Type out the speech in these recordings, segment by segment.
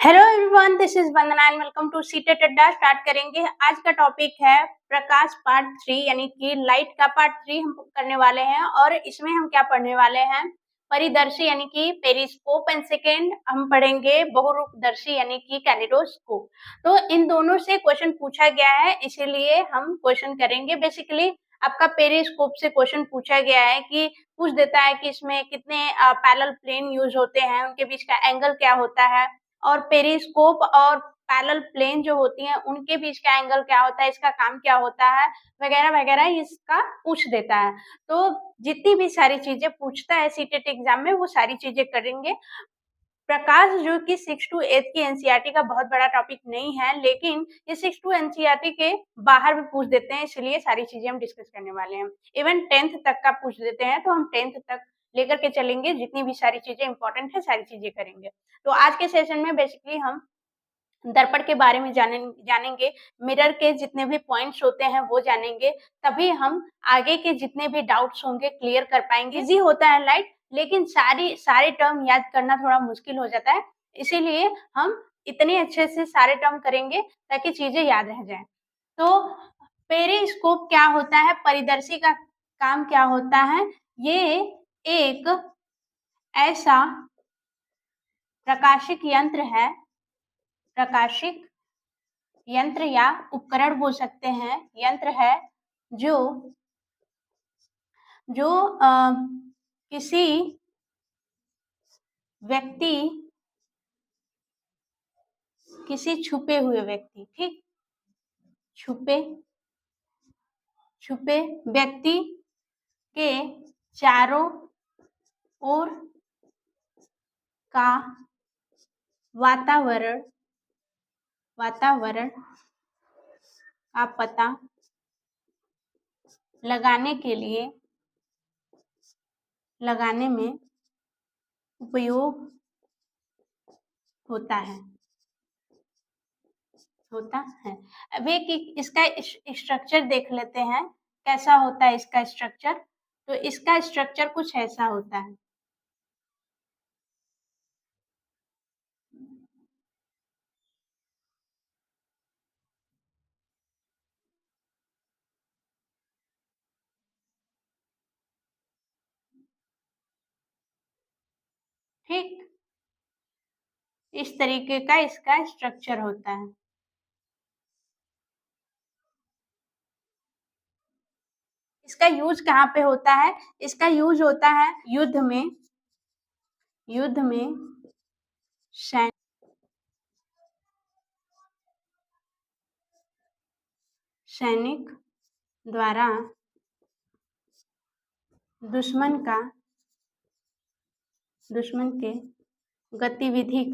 Hello everyone, this is Vandana and welcome to CTET Adda. Start करेंगे। आज का टॉपिक है प्रकाश पार्ट 3 यानी कि लाइट का पार्ट 3 हम करने वाले हैं और इसमें हम क्या पढ़ने वाले हैं, परिदर्शी यानी कि पेरिस्कोप एंड सेकेंड हम पढ़ेंगे बहुरूपदर्शी यानी कि कैलिडोस्कोप। तो इन दोनों से क्वेश्चन पूछा गया है, इसीलिए हम क्वेश्चन करेंगे। बेसिकली आपका पेरिस्कोप से क्वेश्चन पूछा गया है कि पूछ देता है कि इसमें कितने पैरेलल प्लेन यूज होते हैं, उनके बीच का एंगल क्या होता है, और पेरिस्कोप और पैरेलल प्लेन जो होती हैं उनके बीच का एंगल क्या होता है, इसका काम क्या होता है, वगैरह वगैरह इसका पूछ देता है। तो जितनी भी सारी चीजें पूछता है सीटेट एग्जाम में वो सारी चीजें करेंगे। प्रकाश जो कि 6 टू 8 की एनसीईआरटी का बहुत बड़ा टॉपिक नहीं है, लेकिन ये 6 टू एनसीईआरटी के बाहर भी पूछ देते हैं, इसलिए सारी चीजें हम डिस्कस करने वाले हैं। इवन 10th तक का पूछ देते हैं तो हम 10th तक लेकर के चलेंगे, जितनी भी सारी चीजें इंपॉर्टेंट है सारी चीजें करेंगे। तो आज के सेशन में बेसिकली हम दर्पण के बारे में जानेंगे, मिरर के जितने भी पॉइंट्स होते हैं वो जानेंगे, तभी हम आगे के जितने भी डाउट्स होंगे क्लियर कर पाएंगे। इजी होता है लाइट, लेकिन सारे टर्म याद करना थोड़ा मुश्किल हो जाता है, इसीलिए हम इतने अच्छे से सारे टर्म करेंगे ताकि चीजें याद रह जाए। तो पेरिस्कोप क्या होता है, परिदर्शी का काम क्या होता है, ये एक ऐसा प्रकाशिक यंत्र है, प्रकाशिक यंत्र या उपकरण बोल सकते हैं, यंत्र है जो किसी व्यक्ति, किसी छुपे हुए व्यक्ति, ठीक, छुपे व्यक्ति के चारों ओर का वातावरण का पता लगाने में उपयोग होता है। अब एक इसका स्ट्रक्चर देख लेते हैं, कैसा होता है इसका स्ट्रक्चर। तो इसका स्ट्रक्चर कुछ ऐसा होता है। ठीक, इस तरीके का इसका स्ट्रक्चर होता है। इसका यूज कहाँ पे होता है, इसका यूज होता है युद्ध में सैनिक द्वारा दुश्मन के गतिविधि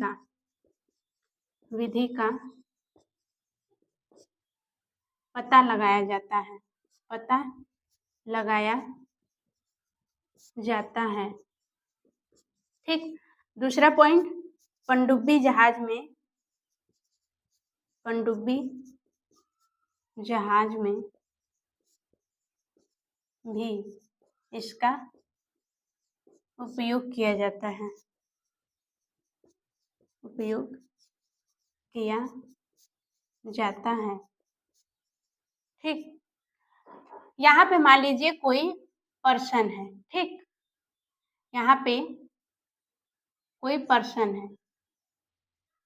का पता लगाया जाता है। ठीक, दूसरा पॉइंट, पनडुब्बी जहाज में भी इसका उपयोग किया जाता है। ठीक, यहाँ पे मान लीजिए कोई पर्सन है, ठीक, यहाँ पे कोई पर्सन है,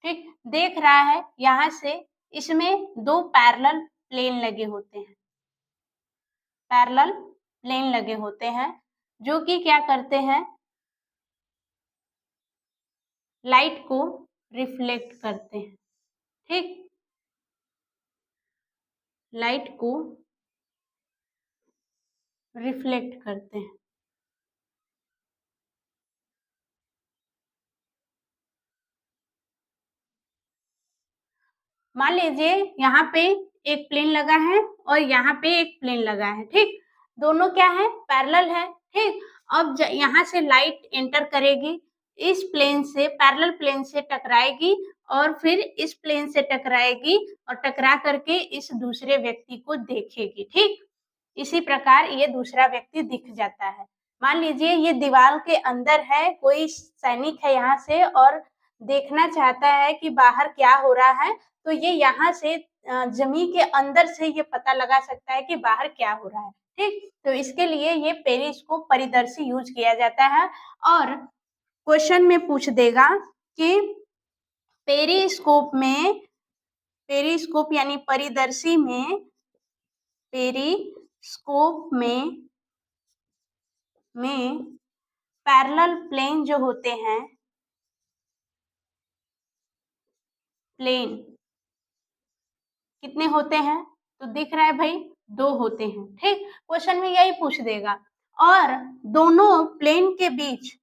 ठीक, देख रहा है यहाँ से, इसमें दो पैरेलल प्लेन लगे होते हैं जो कि क्या करते हैं, लाइट को रिफ्लेक्ट करते हैं। ठीक, लाइट को रिफ्लेक्ट करते हैं। मान लीजिए यहाँ पे एक प्लेन लगा है और यहाँ पे एक प्लेन लगा है, ठीक, दोनों क्या है, पैरेलल है। ठीक, अब यहाँ से लाइट एंटर करेगी, इस प्लेन से, पैरेलल प्लेन से टकराएगी और फिर इस प्लेन से टकराएगी और टकरा करके इस दूसरे व्यक्ति को देखेगी। ठीक, इसी प्रकार ये दूसरा व्यक्ति दिख जाता है। मान लीजिए ये दीवार के अंदर है, कोई सैनिक है यहाँ से और देखना चाहता है कि बाहर क्या हो रहा है, तो ये यहाँ से जमीन के अंदर से ये पता लगा सकता है कि बाहर क्या हो रहा है। ठीक, तो इसके लिए ये पेरिस्कोप परिदर्शी यूज किया जाता है। और क्वेश्चन में पूछ देगा कि पेरिस्कोप यानी परिदर्शी में, पेरिस्कोप में पैरेलल प्लेन जो होते हैं, प्लेन कितने होते हैं? तो दिख रहा है भाई 2 होते हैं। ठीक, क्वेश्चन में यही पूछ देगा। और दोनों प्लेन के बीच,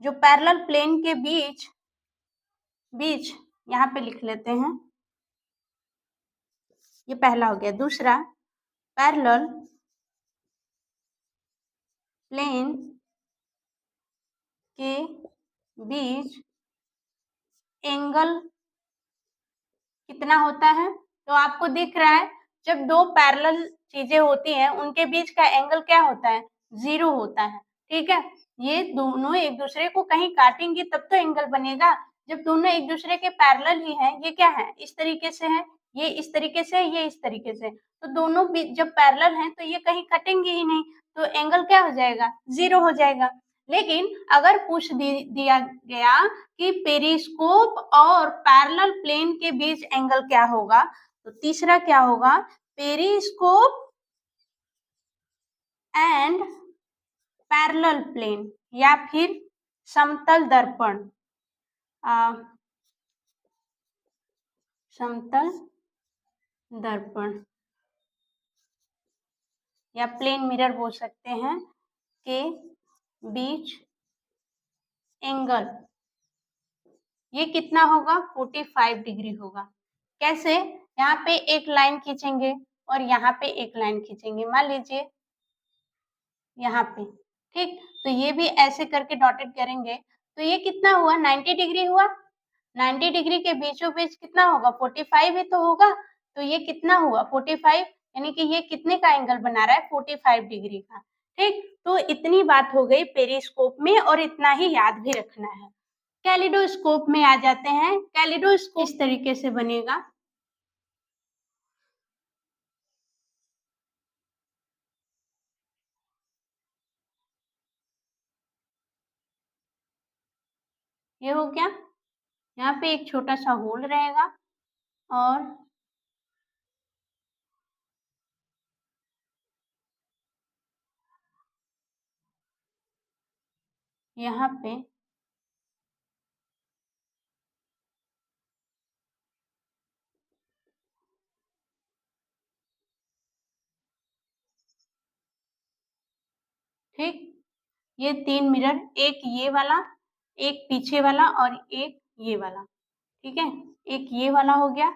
जो पैरेलल प्लेन के बीच यहाँ पे लिख लेते हैं, ये पहला हो गया। दूसरा, पैरेलल प्लेन के बीच एंगल कितना होता है? तो आपको दिख रहा है जब 2 पैरेलल चीजें होती हैं उनके बीच का एंगल क्या होता है? 0 होता है। ठीक है, ये दोनों एक दूसरे को कहीं काटेंगे तब तो एंगल बनेगा। जब दोनों एक दूसरे के पैरेलल ही हैं, ये क्या है? इस तरीके से है, ये इस तरीके से, ये इस तरीके से, तो दोनों जब पैरेलल हैं तो ये कहीं कटेंगे ही नहीं, तो एंगल क्या हो जाएगा? 0 हो जाएगा। लेकिन अगर पूछ दिया गया कि पेरिस्कोप और पैरेलल प्लेन के बीच एंगल क्या होगा, तो तीसरा क्या होगा? पेरिस्कोप एंड पैरेलल प्लेन, या फिर समतल दर्पण, समतल दर्पण या प्लेन मिरर बोल सकते हैं, के बीच एंगल ये कितना होगा? 45 डिग्री होगा। कैसे? यहाँ पे एक लाइन खींचेंगे और यहाँ पे एक लाइन खींचेंगे, मान लीजिए यहाँ पे। ठीक, तो ये भी ऐसे करके डॉटेड करेंगे, तो ये कितना हुआ? 90 डिग्री हुआ। 90 डिग्री के बीचों बीच कितना होगा? 45 ही तो होगा। तो ये कितना हुआ? 45, यानी कि ये कितने का एंगल बना रहा है? 45 डिग्री का। ठीक, तो इतनी बात हो गई पेरिस्कोप में, और इतना ही याद भी रखना है। कैलिडोस्कोप में आ जाते हैं। कैलिडोस्कोप इस तरीके से बनेगा, ये हो गया। यहाँ पे एक छोटा सा होल रहेगा और यहाँ पे ठीक, ये 3 मिरर, एक ये वाला, एक पीछे वाला और एक ये वाला। ठीक है, एक ये वाला हो गया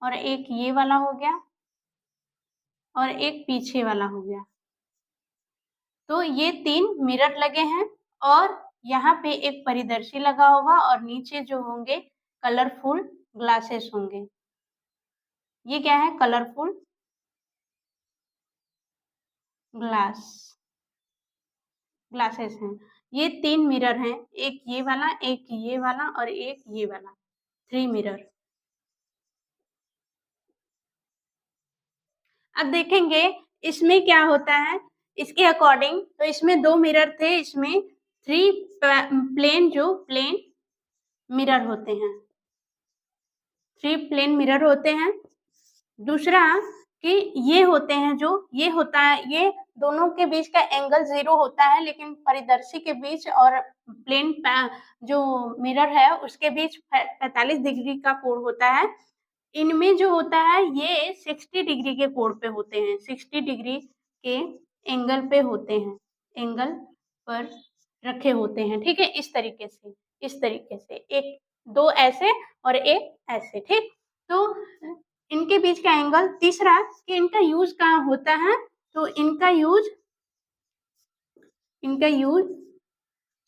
और एक ये वाला हो गया और एक पीछे वाला हो गया। तो ये 3 मिरर लगे हैं और यहाँ पे एक परिदर्शी लगा होगा और नीचे जो होंगे कलरफुल ग्लासेस होंगे। ये क्या है? कलरफुल ग्लासेस हैं। ये 3 मिरर हैं, एक ये वाला, एक ये वाला और एक ये वाला, 3 मिरर। अब देखेंगे इसमें क्या होता है इसके अकॉर्डिंग। तो इसमें 2 मिरर थे, इसमें 3 प्लेन मिरर होते हैं, 3 प्लेन मिरर होते हैं। दूसरा कि ये होते हैं, जो ये होता है, ये दोनों के बीच का एंगल 0 होता है, लेकिन परिदर्शी के बीच और प्लेन जो मिरर है उसके बीच 45 डिग्री का कोण होता है। इनमें जो होता है ये 60 डिग्री के कोण पे होते हैं, 60 डिग्री के एंगल पे होते हैं, एंगल पर रखे होते हैं। ठीक है, इस तरीके से एक, 2 ऐसे और एक ऐसे। ठीक, तो इनके बीच का एंगल। तीसरा कि इनका यूज कहाँ होता है? तो इनका यूज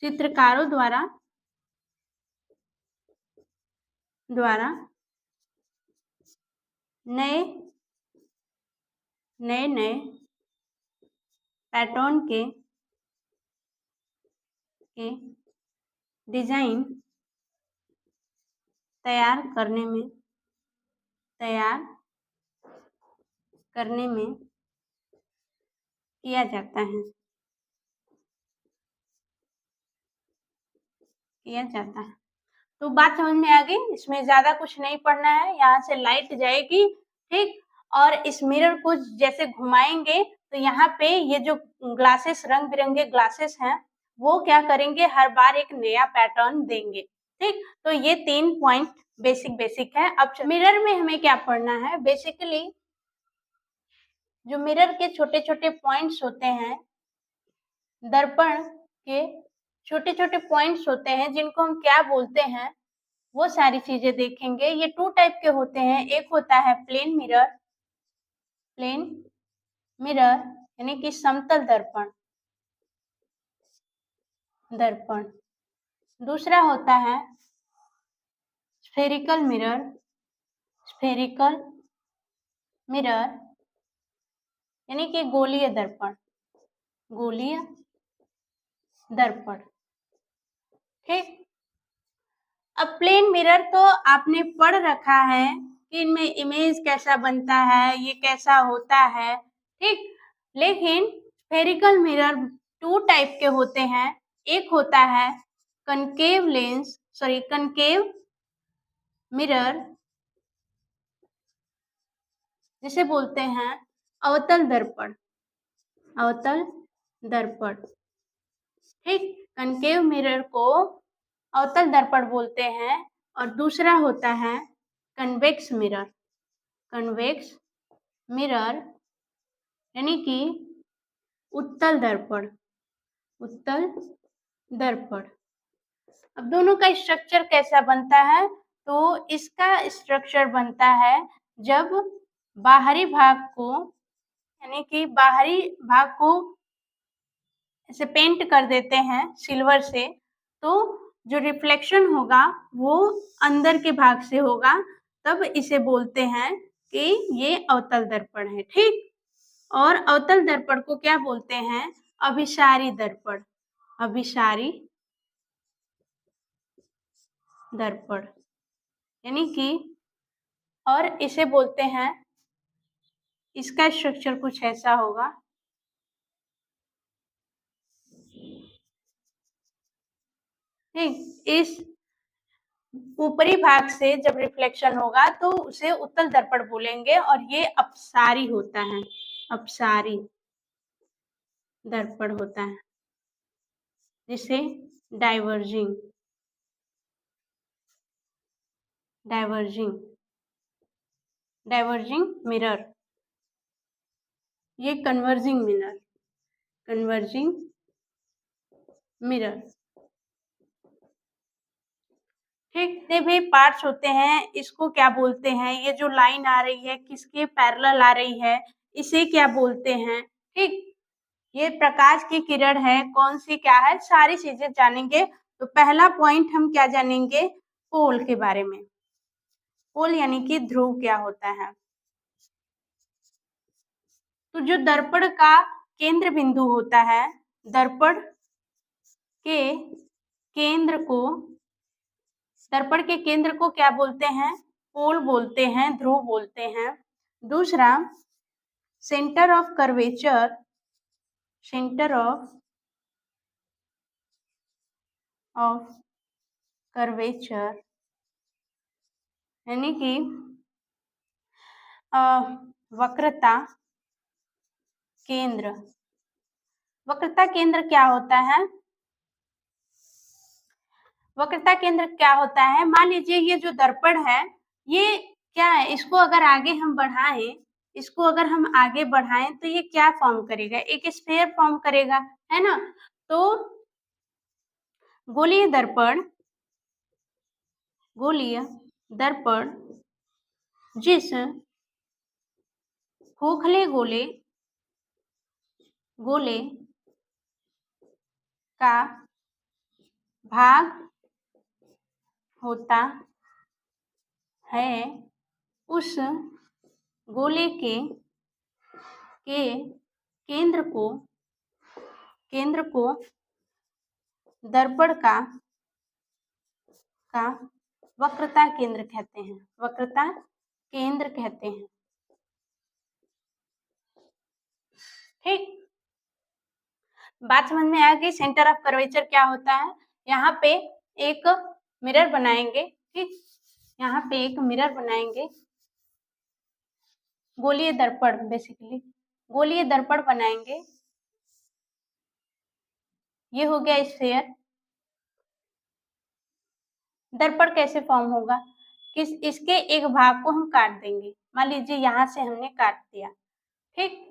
चित्रकारों द्वारा नए पैटर्न के डिजाइन तैयार करने में किया जाता है। तो बात समझ में आ गई, इसमें ज्यादा कुछ नहीं पढ़ना है। यहाँ से लाइट जाएगी, ठीक, और इस मिरर को जैसे घुमाएंगे तो यहाँ पे ये जो ग्लासेस, रंग बिरंगे ग्लासेस हैं, वो क्या करेंगे, हर बार एक नया पैटर्न देंगे, ठीक। तो ये 3 पॉइंट बेसिक है। अब मिरर में हमें क्या पढ़ना है, बेसिकली जो मिरर के छोटे छोटे पॉइंट्स होते हैं, दर्पण के छोटे छोटे पॉइंट्स होते हैं, जिनको हम क्या बोलते हैं, वो सारी चीजें देखेंगे। ये 2 टाइप के होते हैं। एक होता है प्लेन मिरर यानी कि समतल दर्पण। दूसरा होता है स्फेरिकल मिरर यानी कि गोलीय दर्पण, ठीक। अब प्लेन मिरर तो आपने पढ़ रखा है कि इनमें इमेज कैसा बनता है, ये कैसा होता है, ठीक। लेकिन स्फेरिकल मिरर 2 टाइप के होते हैं। एक होता है कनकेव मिरर, जिसे बोलते हैं अवतल दर्पण, ठीक। कनकेव मिरर को अवतल दर्पण बोलते हैं। और दूसरा होता है कन्वेक्स मिरर यानी कि उत्तल दर्पण। अब दोनों का स्ट्रक्चर कैसा बनता है, तो इसका स्ट्रक्चर बनता है जब बाहरी भाग को ऐसे पेंट कर देते हैं सिल्वर से, तो जो रिफ्लेक्शन होगा वो अंदर के भाग से होगा, तब इसे बोलते हैं कि ये अवतल दर्पण है, ठीक। और अवतल दर्पण को क्या बोलते हैं, अभिसारी दर्पण यानी कि, और इसे बोलते हैं, इसका स्ट्रक्चर कुछ ऐसा होगा, ठीक। इस ऊपरी भाग से जब रिफ्लेक्शन होगा तो उसे उत्तल दर्पण बोलेंगे, और ये अपसारी होता है, अपसारी दर्पण होता है, जिसे डाइवर्जिंग मिरर, ये कन्वर्जिंग मिरर, ठीक। जितने भी पार्ट्स होते हैं इसको क्या बोलते हैं, ये जो लाइन आ रही है किसके पैरेलल आ रही है, इसे क्या बोलते हैं, ठीक। ये प्रकाश की किरण है, कौन सी क्या है, सारी चीजें जानेंगे। तो पहला पॉइंट हम क्या जानेंगे, पोल के बारे में। पोल यानी कि ध्रुव क्या होता है। तो जो दर्पण का केंद्र बिंदु होता है, दर्पण के केंद्र को क्या बोलते हैं, पोल बोलते हैं, ध्रुव बोलते हैं। दूसरा सेंटर ऑफ कर्वेचर यानी कि वक्रता केंद्र क्या होता है, वक्रता केंद्र क्या होता है। मान लीजिए ये जो दर्पण है, ये क्या है, इसको अगर आगे हम बढ़ाएं तो ये क्या फॉर्म करेगा, एक स्फीयर फॉर्म करेगा, है ना। तो गोलीय दर्पण जिस खोखले गोले का भाग होता है, उस गोले के केंद्र को दर्पण का वक्रता केंद्र कहते हैं, वक्रता केंद्र कहते हैं। ठीक, बात समझ में आ गई। सेंटर ऑफ कर्वेचर क्या होता है? यहाँ पे एक मिरर बनाएंगे, ठीक, यहाँ पे एक मिरर बनाएंगे, गोलीय दर्पण, बेसिकली गोलीय दर्पण बनाएंगे। ये हो गया स्फीयर। दर्पण कैसे फॉर्म होगा? इसके एक भाग को हम काट देंगे। मान लीजिए यहाँ से हमने काट दिया, ठीक,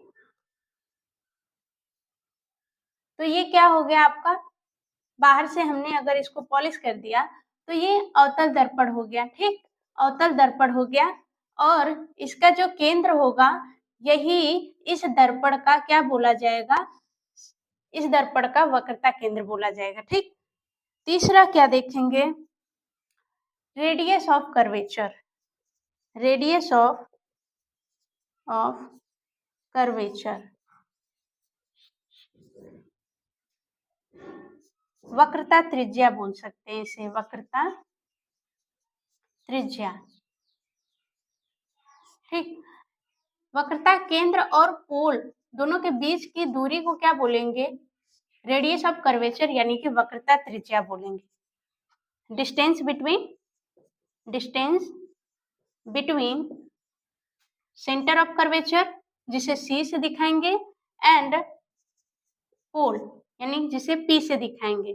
तो ये क्या हो गया आपका? बाहर से हमने अगर इसको पॉलिश कर दिया तो ये अवतल दर्पण हो गया, ठीक, अवतल दर्पण हो गया। और इसका जो केंद्र होगा यही इस दर्पण का क्या बोला जाएगा? इस दर्पण का वक्रता केंद्र बोला जाएगा, ठीक। तीसरा क्या देखेंगे? Radius of curvature, radius of curvature, वक्रता त्रिज्या बोल सकते हैं इसे, वक्रता त्रिज्या, ठीक। वक्रता केंद्र और पोल दोनों के बीच की दूरी को क्या बोलेंगे? रेडियस ऑफ कर्वेचर यानी कि वक्रता त्रिज्या बोलेंगे। Distance between centre of curvature जिसे C से दिखाएंगे एंड पोल यानी जिसे P से दिखाएंगे,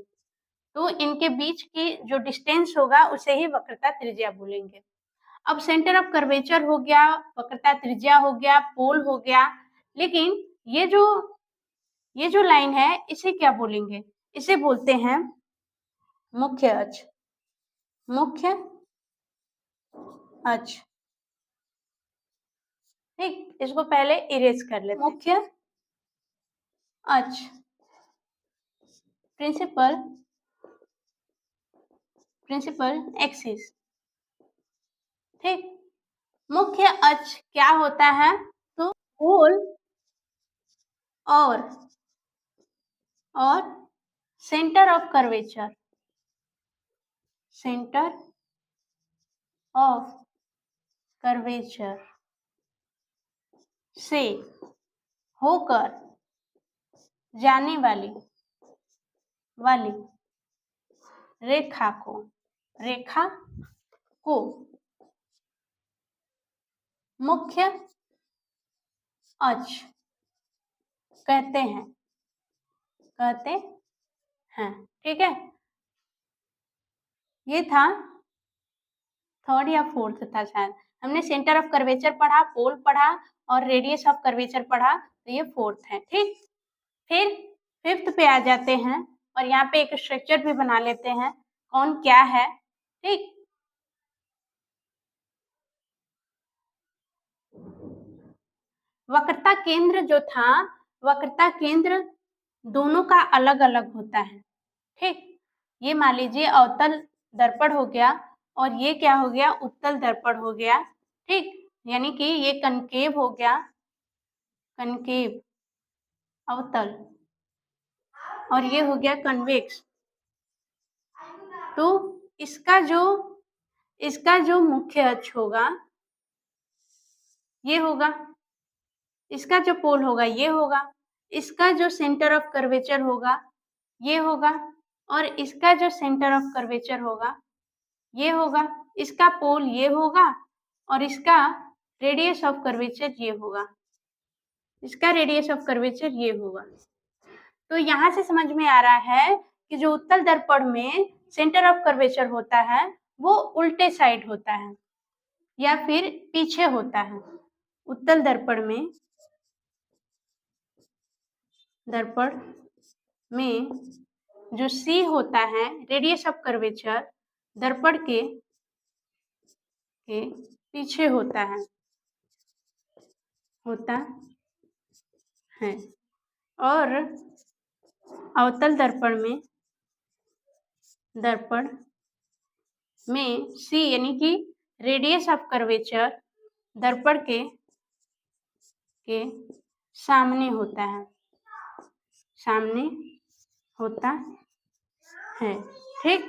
तो इनके बीच की जो डिस्टेंस होगा उसे ही वक्रता त्रिज्या बोलेंगे। अब सेंटर ऑफ कर्वेचर हो गया, वक्रता त्रिज्या हो गया, पोल हो गया, लेकिन ये जो लाइन है इसे क्या बोलेंगे? इसे बोलते हैं मुख्य अक्ष, मुख्य अक्ष, ठीक। इसको पहले इरेज कर लेते हैं। मुख्य अक्ष, प्रिंसिपल एक्सिस, ठीक। मुख्य अक्ष क्या होता है? तो पोल और centre of curvature, centre of curvature से होकर जाने वाली रेखा को मुख्य अक्ष कहते हैं, ठीक है। ये था थर्ड या फोर्थ था शायद। हमने सेंटर ऑफ कर्वेचर पढ़ा, पोल पढ़ा और रेडियस ऑफ कर्वेचर पढ़ा, तो ये फोर्थ है, ठीक। फिर फिफ्थ पे आ जाते हैं और यहाँ पे एक स्ट्रक्चर भी बना लेते हैं, कौन क्या है, ठीक। वक्रता केंद्र जो था, वक्रता केंद्र दोनों का अलग अलग होता है, ठीक। ये मान लीजिए अवतल दर्पण हो गया और ये क्या हो गया? उत्तल दर्पण हो गया, ठीक। यानी कि ये कनकेव हो गया, कनकेव अवतल, और ये हो गया कन्वेक्स। तो इसका जो मुख्य अक्ष होगा ये होगा, इसका जो पोल होगा ये होगा, इसका जो सेंटर ऑफ कर्वेचर होगा ये होगा, और इसका जो सेंटर ऑफ कर्वेचर होगा ये होगा, इसका पोल ये होगा और इसका रेडियस ऑफ कर्वेचर ये होगा, इसका रेडियस ऑफ कर्वेचर ये होगा। तो यहाँ से समझ में आ रहा है कि जो उत्तल दर्पण में सेंटर ऑफ कर्वेचर होता है वो उल्टे साइड होता है या फिर पीछे होता है। उत्तल दर्पण में जो C होता है, रेडियस ऑफ कर्वेचर, दर्पण के पीछे होता है और अवतल दर्पण में C यानी कि रेडियस ऑफ कर्वेचर दर्पण के सामने होता है, ठीक।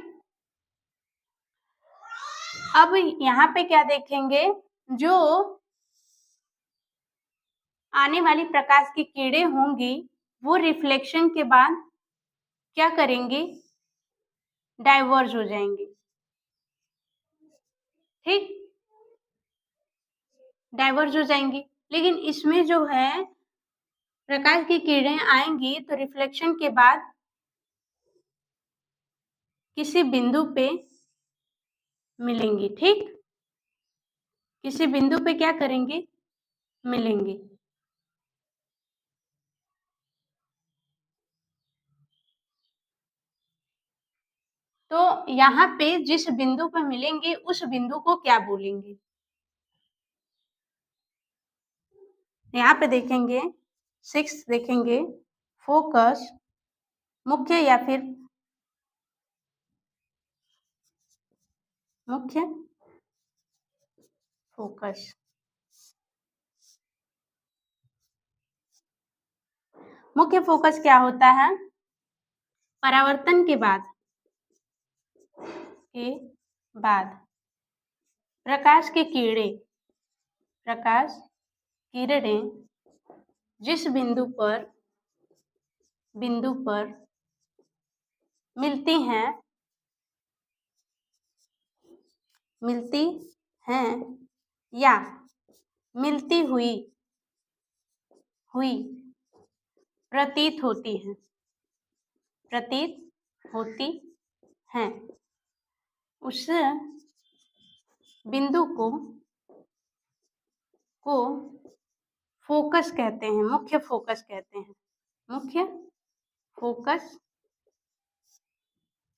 अब यहाँ पे क्या देखेंगे, जो आने वाली प्रकाश की किरणें होंगी वो रिफ्लेक्शन के बाद क्या करेंगी, डाइवर्ज हो जाएंगी। ठीक, डाइवर्ज हो जाएंगी। लेकिन इसमें जो है प्रकाश की किरणें आएंगी तो रिफ्लेक्शन के बाद किसी बिंदु पे मिलेंगी। ठीक, किसी बिंदु पे क्या करेंगे, मिलेंगे। तो यहाँ पे जिस बिंदु पे मिलेंगे उस बिंदु को क्या बोलेंगे, यहाँ पे देखेंगे 6 देखेंगे, फोकस, मुख्य या फिर मुख्य फोकस। मुख्य फोकस क्या होता है, परावर्तन के बाद प्रकाश की किरणें जिस बिंदु पर मिलती हैं या मिलती हुई प्रतीत होती हैं, उस बिंदु को फोकस कहते हैं, मुख्य फोकस कहते हैं, मुख्य फोकस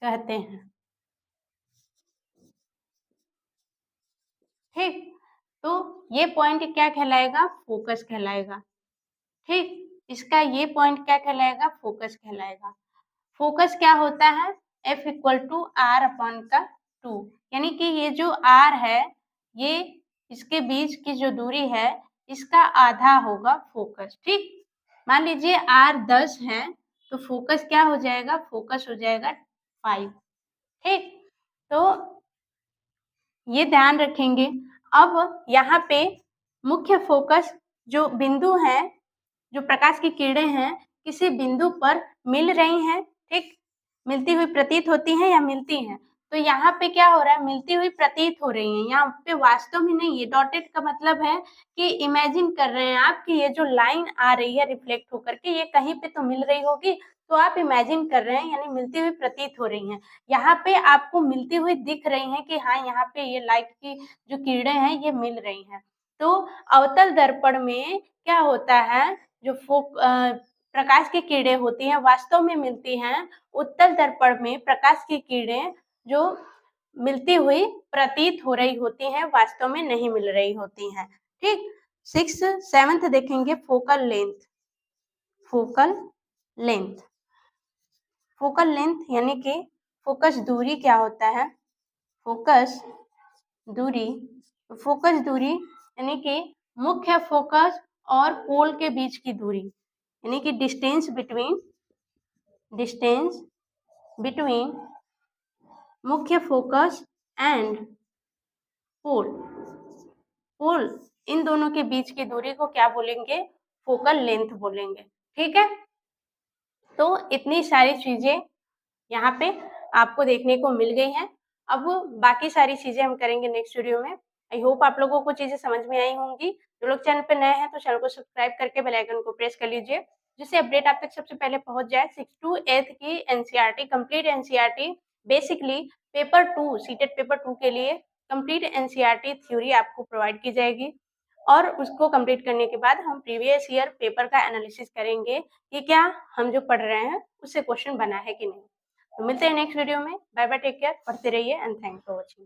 कहते हैं। ठीक, तो ये पॉइंट क्या कहलाएगा, फोकस कहलाएगा। ठीक, इसका ये पॉइंट क्या कहलाएगा, फोकस कहलाएगा। फोकस क्या होता है, F equal to R upon का 2, यानी कि ये जो R है ये इसके बीच की जो दूरी है इसका आधा होगा फोकस। ठीक, मान लीजिए R 10 है तो फोकस क्या हो जाएगा, फोकस हो जाएगा 5। ठीक, तो ये ध्यान रखेंगे। अब यहाँ पे मुख्य फोकस जो बिंदु है, जो प्रकाश की किरणें हैं किसी बिंदु पर मिल रही हैं। ठीक, मिलती हुई प्रतीत होती हैं या मिलती हैं, तो यहाँ पे क्या हो रहा है, मिलती हुई प्रतीत हो रही हैं। यहाँ पे वास्तव में नहीं है, डॉटेड का मतलब है कि इमेजिन कर रहे हैं आप कि ये जो लाइन आ रही है रिफ्लेक्ट होकर के ये कहीं पे तो मिल रही होगी, तो आप इमेजिन कर रहे हैं यानी मिलती हुई प्रतीत हो रही हैं। यहाँ पे आपको मिलती हुई दिख रही हैं कि हाँ यहाँ पे ये लाइट की जो किरणें हैं ये मिल रही हैं। तो अवतल दर्पण में क्या होता है, जो प्रकाश की किरणें होती हैं वास्तव में मिलती हैं, उत्तल दर्पण में प्रकाश की किरणें जो मिलती हुई प्रतीत हो रही होती हैं वास्तव में नहीं मिल रही होती हैं। ठीक, 7th देखेंगे फोकल लेंथ यानी कि फोकस दूरी क्या होता है, फोकस दूरी यानी कि मुख्य फोकस और पोल के बीच की दूरी, यानी कि डिस्टेंस बिटवीन मुख्य फोकस एंड पोल, इन दोनों के बीच की दूरी को क्या बोलेंगे, फोकल लेंथ बोलेंगे। ठीक है, तो इतनी सारी चीजें यहाँ पे आपको देखने को मिल गई हैं। अब बाकी सारी चीजें हम करेंगे नेक्स्ट वीडियो में। आई होप आप लोगों को चीजें समझ में आई होंगी। जो लोग चैनल पे नए हैं तो चैनल को सब्सक्राइब करके बेल आइकन को प्रेस कर लीजिए, जिससे अपडेट आप तक सबसे पहले पहुंच जाए। 6 to 8 की NCERT complete NCERT, basically paper 2 CTET paper 2 के लिए कंप्लीट एनसीईआरटी थ्योरी आपको प्रोवाइड की जाएगी, और उसको कंप्लीट करने के बाद हम प्रीवियस ईयर पेपर का एनालिसिस करेंगे कि क्या हम जो पढ़ रहे हैं उससे क्वेश्चन बना है कि नहीं। तो मिलते हैं नेक्स्ट वीडियो में। बाय बाय, टेक केयर, पढ़ते रहिए एंड थैंक्स फॉर वॉचिंग।